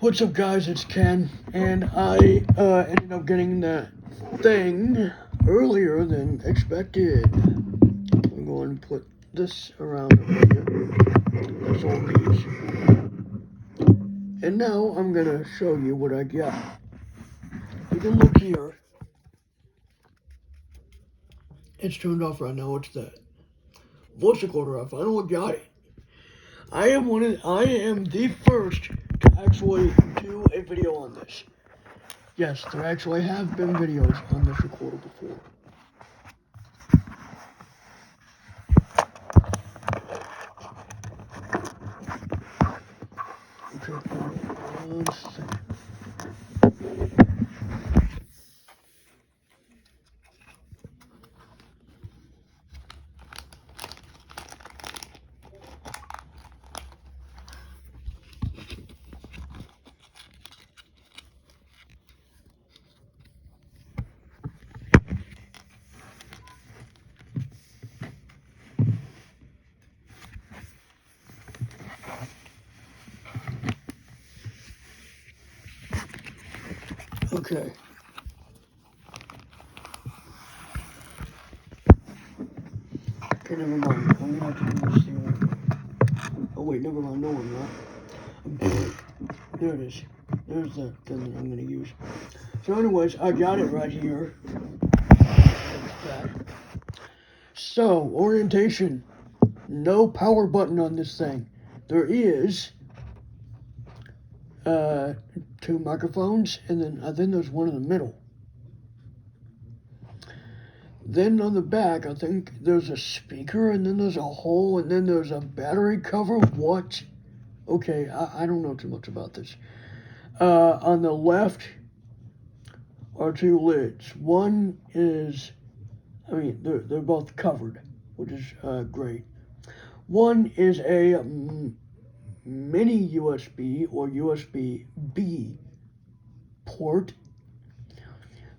What's up, guys? It's Ken, and I ended up getting that thing earlier than expected. I'm going to put this around over here. That's all it needs. And now I'm going to show you what I got. You can look here. It's turned off right now. It's the voice recorder. I finally got it. I am the first to actually do a video on this. Yes, there actually have been videos on this recorder before. Okay, one second. Okay. Okay, never mind. I'm gonna have to do this thing. Oh wait, never mind. No, I'm not. There it is. There's the thing that I'm gonna use. So anyways, I got it right here. So, orientation. No power button on this thing. There is two microphones, and then I think there's one in the middle. Then on the back, I think there's a speaker, and then there's a hole, and then there's a battery cover. What? Okay, I don't know too much about this. On the left are two lids. One is, they're both covered, which is great. One is a mini USB or USB-B port.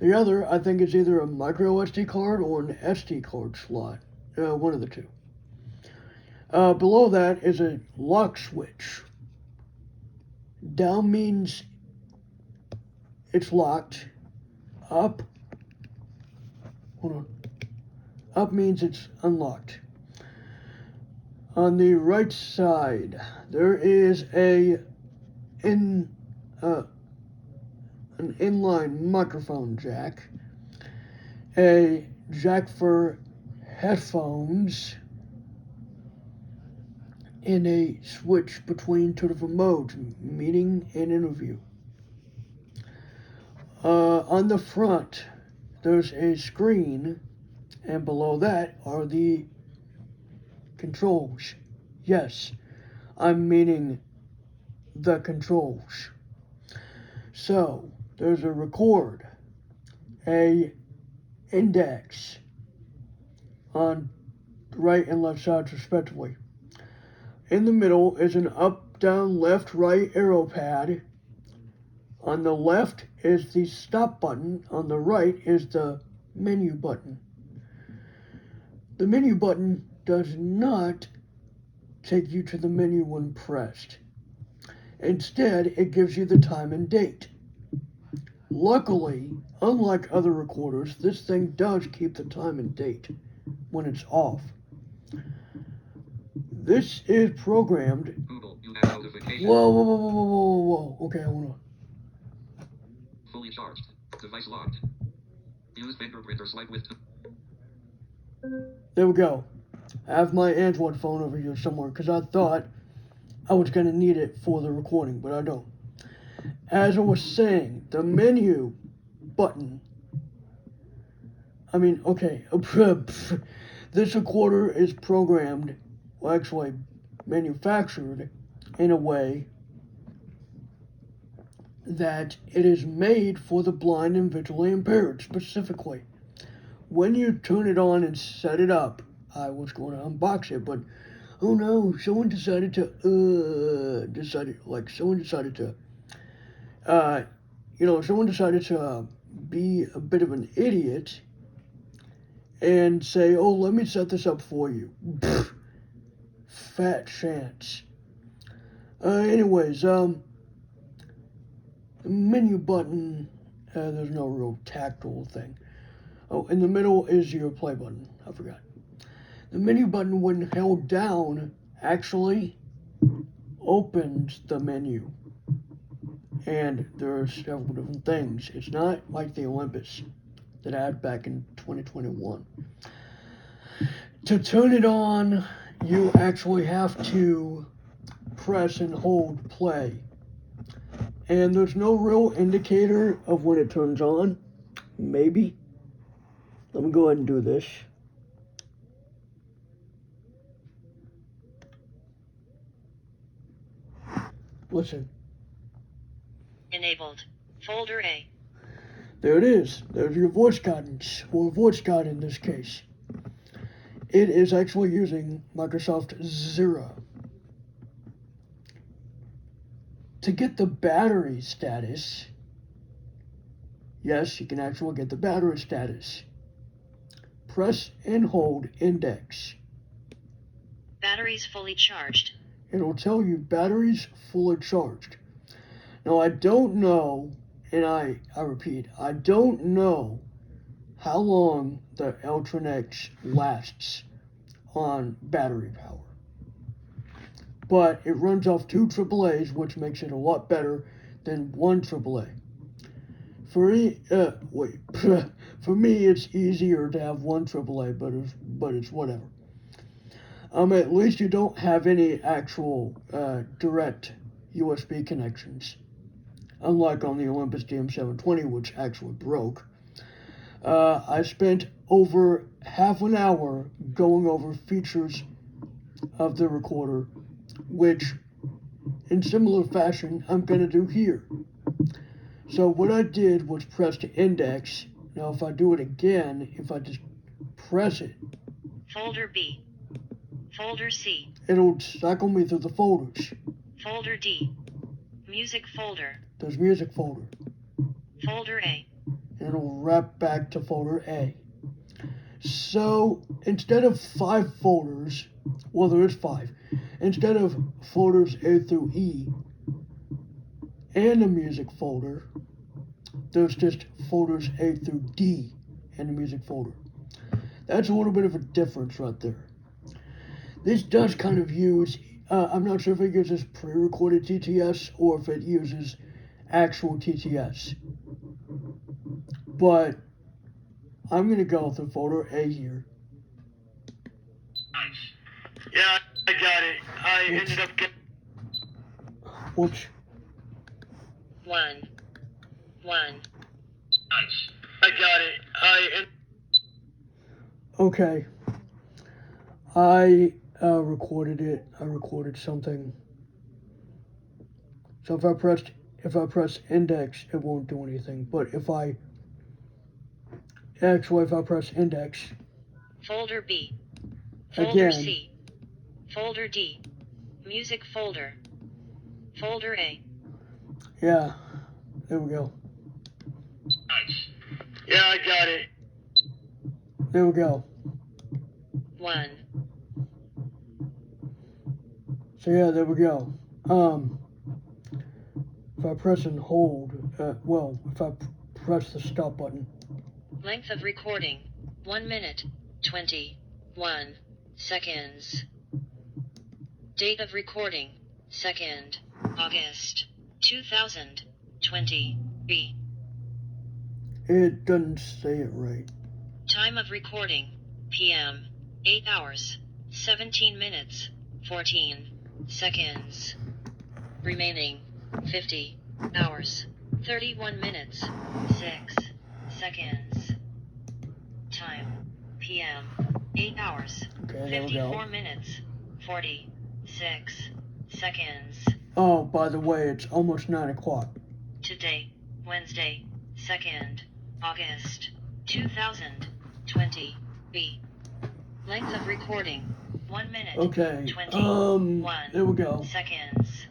The other, I think, is either a micro SD card or an SD card slot. One of the two. Below that is a lock switch. Down means it's locked. Up, hold on. Up means it's unlocked. On the right side, there is an inline microphone jack, a jack for headphones, and a switch between two different modes, meeting and interview. On the front, there's a screen, and below that are the controls. Yes, I'm meaning the controls. So, there's a record, a index on the right and left sides respectively. In the middle is an up, down, left, right arrow pad. On the left is the stop button. On the right is the menu button. The menu button does not take you to the menu when pressed. Instead, it gives you the time and date. Luckily, unlike other recorders, this thing does keep the time and date when it's off. This is programmed. Google, you have notification. Whoa. Okay, I wanna. Fully charged. Device locked. Use fingerprint or swipe with. There we go. I have my Android phone over here somewhere because I thought I was going to need it for the recording, but I don't. As I was saying, the menu button. This recorder is programmed, well, actually manufactured in a way that it is made for the blind and visually impaired specifically. When you turn it on and set it up, I was going to unbox it, but oh no, someone decided to be a bit of an idiot and say, oh, let me set this up for you. Pfft, fat chance. The menu button, there's no real tactile thing. Oh, in the middle is your play button. I forgot. The menu button, when held down, actually opens the menu. And there are several different things. It's not like the Olympus that I had back in 2021. To turn it on, you actually have to press and hold play. And there's no real indicator of when it turns on. Maybe. Let me go ahead and do this. Listen. Enabled. Folder A. There it is. There's your voice guidance, or voice guide in this case. It is actually using Microsoft Zero. To get the battery status, yes, you can actually get the battery status. Press and hold index. Batteries fully charged. It'll tell you batteries fully charged. Now, I don't know, and I repeat, I don't know how long the Eltrinex lasts on battery power. But it runs off 2 AAAs, which makes it a lot better than 1 AAA. For me, it's easier to have 1 AAA, but it's whatever. At least you don't have any actual direct USB connections, unlike on the Olympus DM720, which actually broke. I spent over half an hour going over features of the recorder, which in similar fashion I'm going to do here. So what I did was press the index. Now if I do it again, if I just press it, Folder B. Folder C. it'll cycle me through the folders. Folder D. Music folder. There's music folder. Folder A. And it'll wrap back to folder A. So instead of 5 folders, well, there is 5. Instead of folders A through E and a music folder, there's just folders A through D and a music folder. That's a little bit of a difference right there. This does kind of use, I'm not sure if it uses pre-recorded TTS or if it uses actual TTS. But I'm going to go through folder A here. Nice. Yeah, I got it. I ended up getting... Whoops. 1. Nice. I got it. Okay. I recorded it. I recorded something. So if I press index, it won't do anything. But if I press index Folder B. Folder again, C. Folder D. Music folder. Folder A. yeah, there we go. Nice. Yeah, I got it. There we go. 1. So yeah, there we go. If I press and hold, if I press the stop button. Length of recording. 1 minute. 21 seconds. Date of recording. 2nd August 2020. B. It doesn't say it right. Time of recording. PM. 8 hours. 17 minutes. 14 seconds. Remaining. 50 hours. 31 minutes. 6 seconds. Time. PM. 8 hours. Okay, there we go. 54 minutes. 46 seconds. Oh, by the way, it's almost 9 o'clock. Today, Wednesday, 2nd August 2020. B. Length of recording. 1 minute. Okay. 21 There we go. seconds.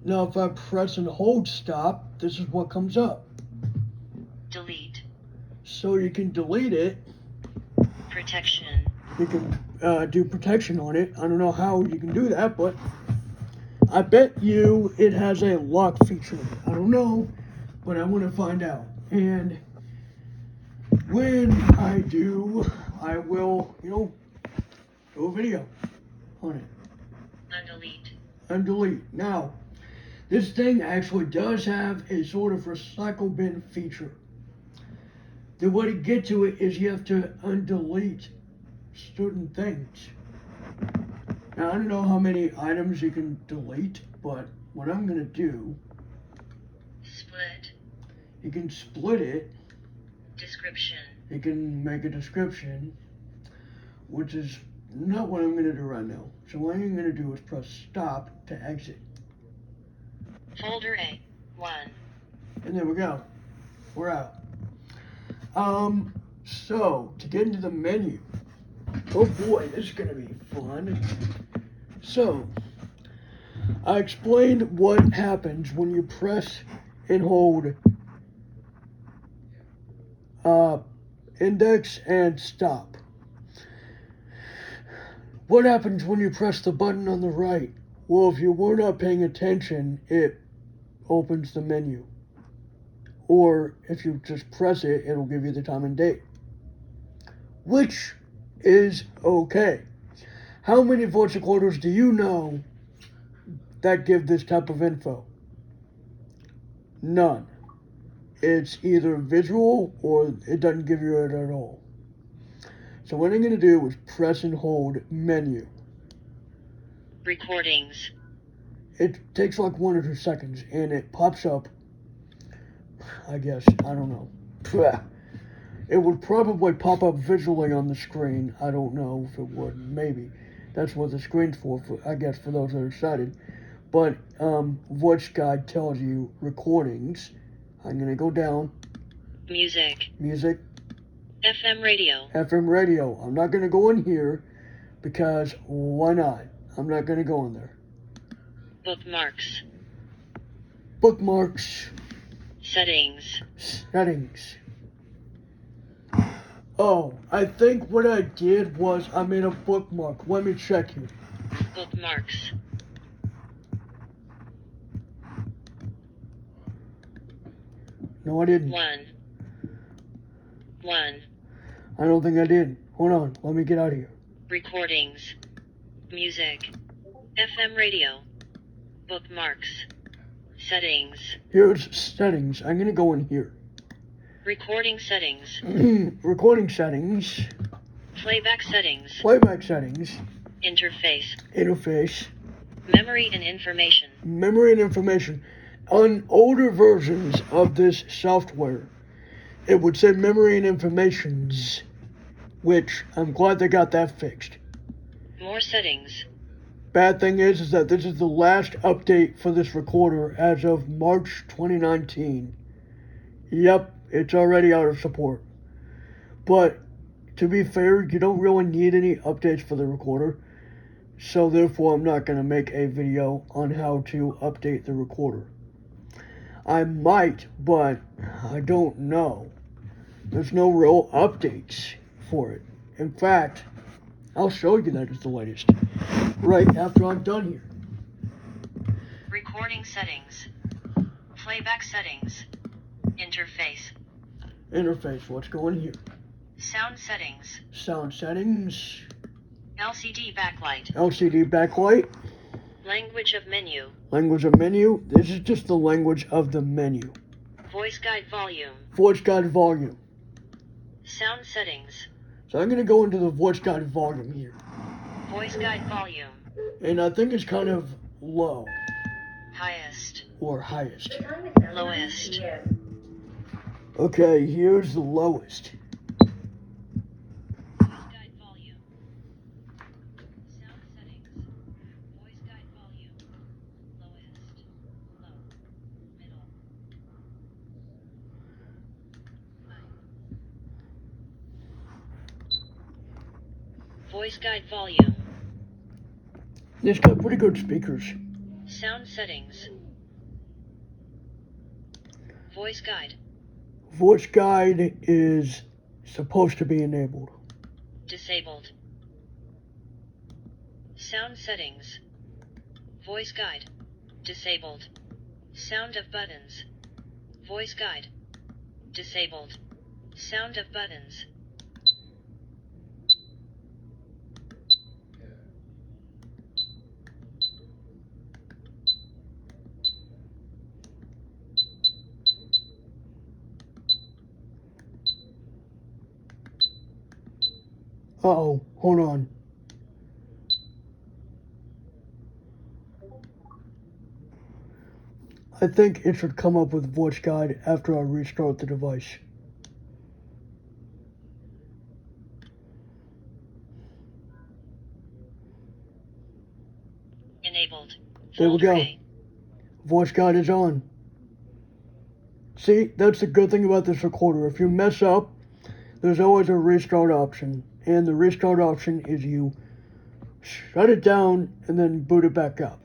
Now, if I press and hold stop, this is what comes up. Delete. So you can delete it. Protection. You can do protection on it. I don't know how you can do that, but I bet you it has a lock feature. I don't know. but I want to find out. And when I do, I will, do a video on it. Undelete. Now, this thing actually does have a sort of recycle bin feature. The way to get to it is you have to undelete certain things. Now, I don't know how many items you can delete, but what I'm going to do, Split. you can split it. Description. You can make a description, which is not what I'm going to do right now. So what I'm going to do is press stop to exit. Folder A. 1. And there we go. We're out. So to get into the menu, oh boy, this is gonna be fun. So I explained what happens when you press and hold index and stop. What happens when you press the button on the right? Well, if you were not paying attention, it opens the menu. Or if you just press it, it'll give you the time and date, which is okay. How many voice recorders do you know that give this type of info? None. It's either visual or it doesn't give you it at all. So what I'm going to do is press and hold menu. Recordings. It takes like 1 or 2 seconds and it pops up. I guess, I don't know. It would probably pop up visually on the screen. I don't know if it would. Maybe. That's what the screen's for I guess, for those that are excited. But voice guide tells you recordings. I'm going to go down. Music. FM radio. radio. I'm not going to go in here because why not? I'm not going to go in there. Bookmarks. Settings. Oh, I think what I did was I made a bookmark. Let me check here. Bookmarks. No, I didn't. 1. I don't think I did. Hold on. Let me get out of here. Recordings. Music. FM radio. Bookmarks. Settings. Here's settings. I'm going to go in here. Recording settings. Recording settings. Playback settings. Interface. Memory and information. On older versions of this software, it would say memory and informations, which I'm glad they got that fixed. More settings. Bad thing is that this is the last update for this recorder as of March 2019. Yep, it's already out of support. But to be fair, you don't really need any updates for the recorder. So therefore, I'm not going to make a video on how to update the recorder. I might, but I don't know. There's no real updates for it. In fact, I'll show you that it's the latest right after I'm done here. Recording settings. Playback settings. Interface, let's go in here. Sound settings. LCD backlight. Language of menu. This is just the language of the menu. Voice guide volume. Sound settings. So I'm going to go into the voice guide volume here. Voice guide volume. And I think it's kind of low. Highest. Or highest. Lowest. Okay, here's the lowest. Voice guide volume. Sound settings. Voice guide volume. Lowest. Low. Middle. High. Voice guide volume. It's got pretty good speakers. Sound settings. Voice guide. Voice guide is supposed to be enabled. Disabled. Sound settings. Voice guide. Disabled. Sound of buttons. Voice guide. Disabled. Sound of buttons. Uh-oh, hold on. I think it should come up with voice guide after I restart the device. Enabled. There we Folder go. A. Voice guide is on. See, that's the good thing about this recorder. If you mess up, there's always a restart option. And the restart option is you shut it down and then boot it back up.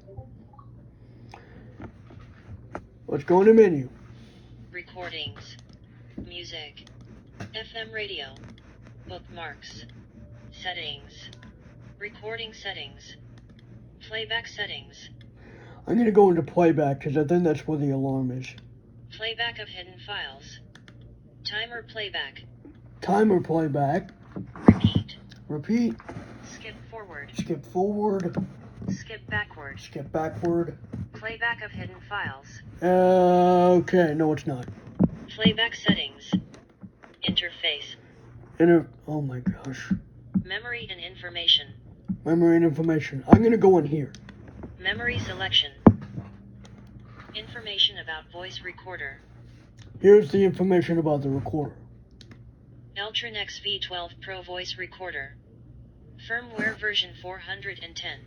Let's go in the menu. Recordings. Music. FM radio. Bookmarks. Settings. Recording settings. Playback settings. I'm going to go into playback because I think that's where the alarm is. Playback of hidden files. Timer playback. Timer playback. Repeat. Repeat. Skip forward. Skip forward. Skip backward. Skip backward. Playback of hidden files. Okay, no it's not. Playback settings. Interface. Oh my gosh. Memory and information. Memory and information. I'm going to go in here. Memory selection. Information about voice recorder. Here's the information about the recorder. Eltrinex v12 Pro voice recorder. Firmware version 410.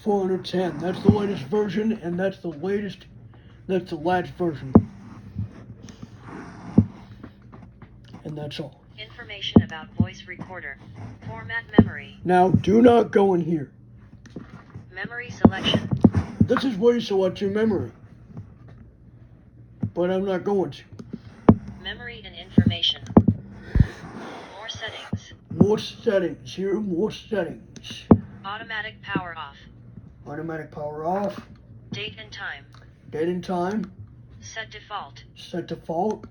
410. That's the latest version, and that's the last version. And that's all. Information about voice recorder. Format memory. Now, do not go in here. Memory selection. This is where you select your memory. But I'm not going to. Memory and information. More settings. More settings. Here are more settings. Automatic power off. Automatic power off. Date and time. Date and time. Set default. Set default.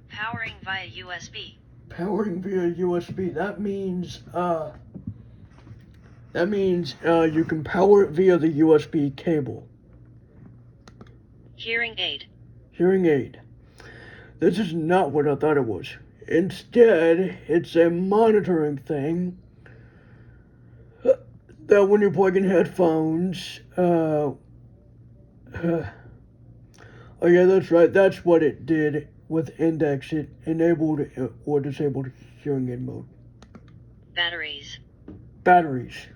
Powering via USB. Powering via USB. That means you can power it via the USB cable. Hearing aid. Hearing aid. This is not what I thought it was. Instead, it's a monitoring thing that when you plug in headphones, oh yeah, that's right. That's what it did with Index. It enabled or disabled hearing aid mode. Batteries. Batteries.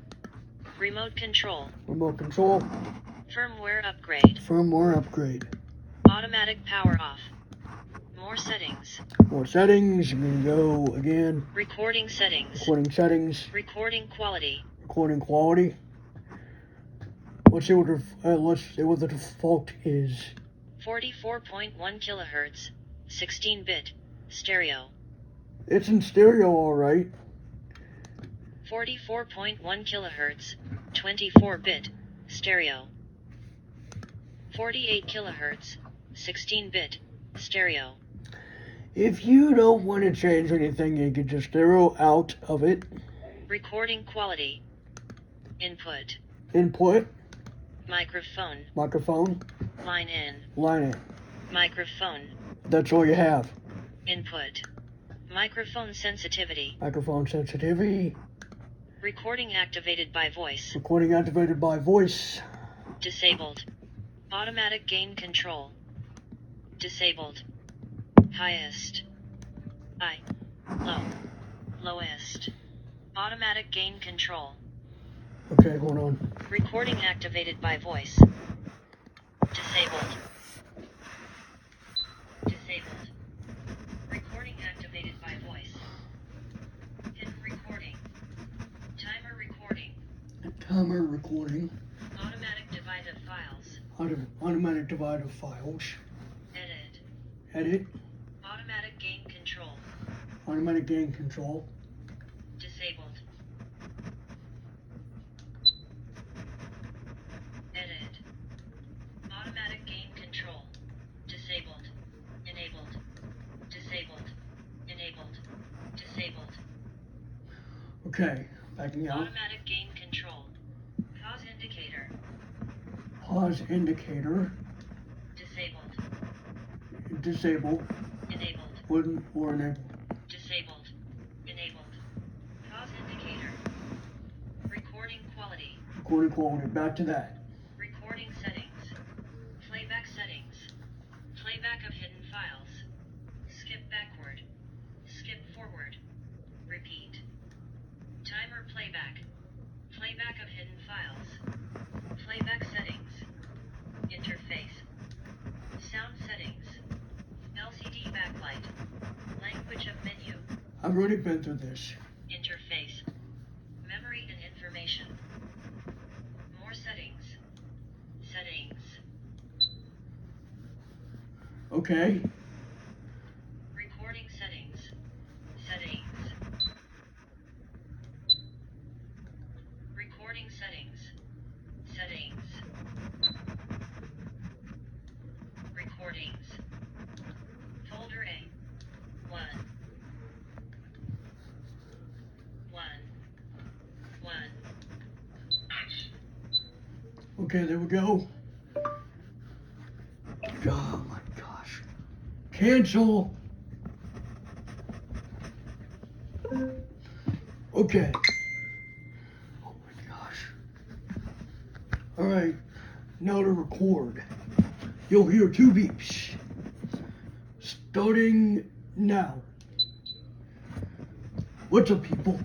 Remote control. Remote control. Firmware upgrade. Firmware upgrade. Automatic power off. More settings. More settings. I'm gonna go again. Recording settings. Recording settings. Recording quality. Recording quality. Let's see what the default is. 44.1 kilohertz. 16-bit. Stereo. It's in stereo, all right. 44.1 kilohertz. 24-bit. Stereo. 48 kilohertz. 16-bit. Stereo. If you don't want to change anything, you can just stereo out of it. Recording quality. Input. Input. Microphone. Microphone. Line in. Line in. Microphone. That's all you have. Input. Microphone sensitivity. Microphone sensitivity. Recording activated by voice. Recording activated by voice. Disabled. Automatic gain control. Disabled. Highest. High. Low. Lowest. Automatic gain control. Okay, hold on. Recording activated by voice. Disabled. Disabled. Recording activated by voice. Hidden recording. Timer recording. Timer recording. Automatic divide of files. Automatic divide of files. Edit. Edit. Automatic gain control. Automatic gain control. Disabled. Edit. Automatic gain control. Disabled. Okay, backing out. Automatic gain control. Pause indicator. Pause indicator. Disabled. Disable. Enabled. Wouldn't or enable. Disabled. Enabled. Pause indicator. Recording quality. Recording quality. Back to that. Recording settings. Playback settings. Playback of hidden files. Skip backward. Skip forward. Repeat. Timer playback. Playback of hidden files. Playback settings. Interface. Sound settings. LCD backlight. Language of menu. I've already been through this. Interface. Memory and information. More settings. Settings. Okay. Recording settings. Settings. Recording settings. Settings. Recordings. Folder A. 1. 1. 1. Okay, there we go. Oh my gosh. Cancel. Okay. Oh my gosh. Alright, now to record. You'll hear 2 beeps. Starting now. What's up, people?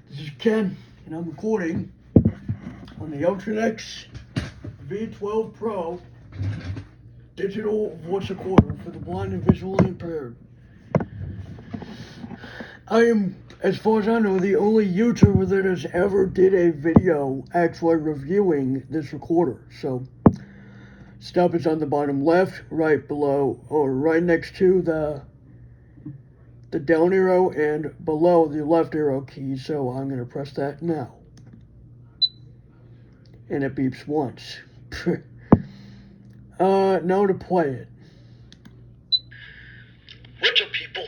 This is Ken, and I'm recording on the Eltrinex v12 Pro digital voice recorder for the blind and visually impaired. I am, as far as I know, the only YouTuber that has ever did a video actually reviewing this recorder. So, stop is on the bottom left, right below, or right next to the down arrow and below the left arrow key. So I'm going to press that now. And it beeps once. Now to play it. What's up, people?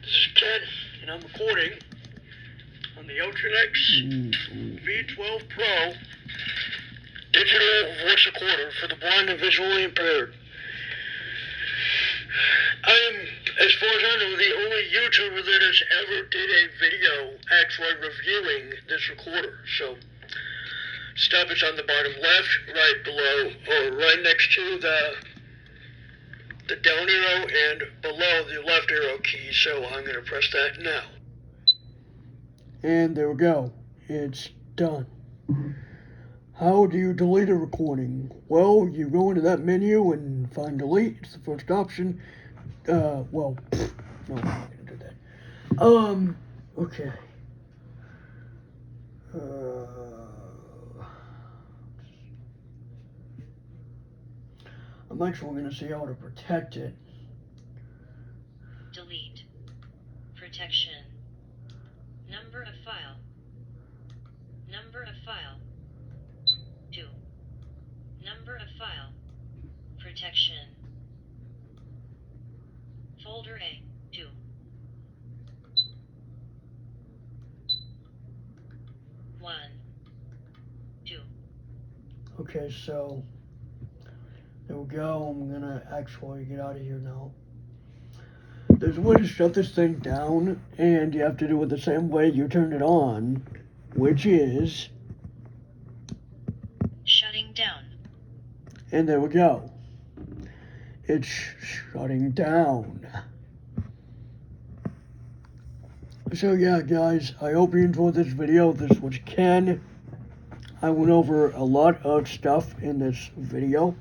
This is Ken, and I'm recording on the Eltrinex v12 Pro digital voice recorder for the blind and visually impaired. I am, as far as I know, the only YouTuber that has ever did a video actually reviewing this recorder. So, stop is on the bottom left, right below, or right next to the down arrow and below the left arrow key. So I'm going to press that now. And there we go. It's done. How do you delete a recording? Well, you go into that menu and find delete. It's the first option. No, I'm not going to do that. Okay. I'm actually going to see how to protect it. Delete. Protection. Number of file. Number of file. 2. Number of file. Protection. Folder A. 2. One. 2. Okay, so there we go. I'm gonna actually get out of here now. There's a way to shut this thing down, and you have to do it the same way you turned it on, which is shutting down. And there we go. It's shutting down. So yeah, guys, I hope you enjoyed this video. This was Ken. I went over a lot of stuff in this video.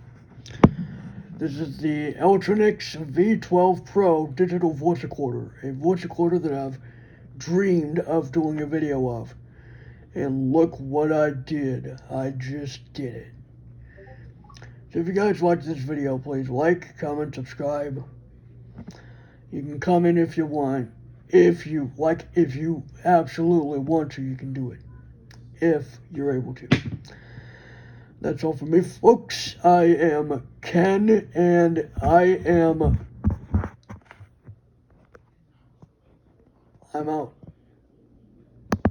This is the Eltrinex v12 Pro digital voice recorder. A voice recorder that I've dreamed of doing a video of. And look what I did. I just did it. So if you guys liked this video, please like, comment, subscribe. You can comment if you want. If you absolutely want to, you can do it. If you're able to. That's all for me, folks. I am Ken, and I'm out.